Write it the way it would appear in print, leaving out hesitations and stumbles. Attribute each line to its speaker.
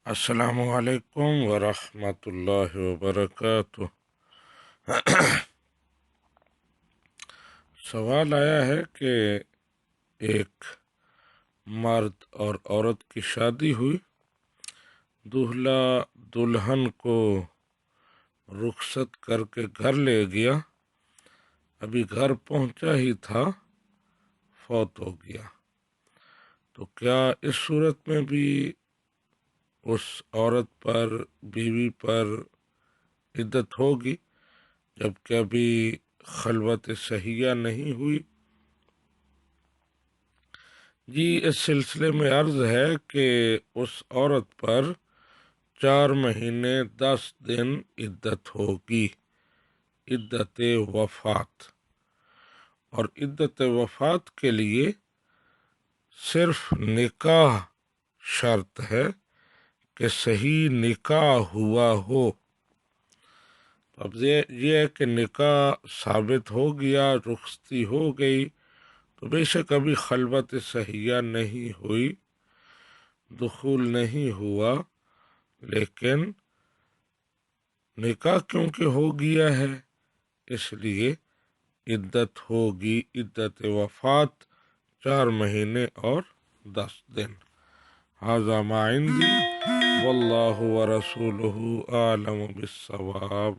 Speaker 1: السلام علیکم ورحمۃ اللہ وبرکاتہ۔ سوال آیا ہے کہ ایک مرد اور عورت کی شادی ہوئی، دولہا دلہن کو رخصت کر کے گھر لے گیا، ابھی گھر پہنچا ہی تھا فوت ہو گیا، تو کیا اس صورت میں بھی اس عورت پر، بیوی پر عدت ہوگی جبکہ ابھی خلوت صحیحہ نہیں ہوئی؟ جی، اس سلسلے میں عرض ہے کہ اس عورت پر 4 مہینے 10 دن عدت ہوگی، عدت وفات۔ اور عدت وفات کے لیے صرف نکاح شرط ہے کہ صحیح نکاح ہوا ہو۔ اب یہ ہے کہ نکاح ثابت ہو گیا، رخصتی ہو گئی، تو بے شک ابھی خلوت صحیحہ نہیں ہوئی، دخول نہیں ہوا، لیکن نکاح کیونکہ ہو گیا ہے اس لیے عدت ہوگی، عدت وفات 4 مہینے اور 10 دن۔ ھذا ما عندی واللہ ورسولہ اعلم بالصواب۔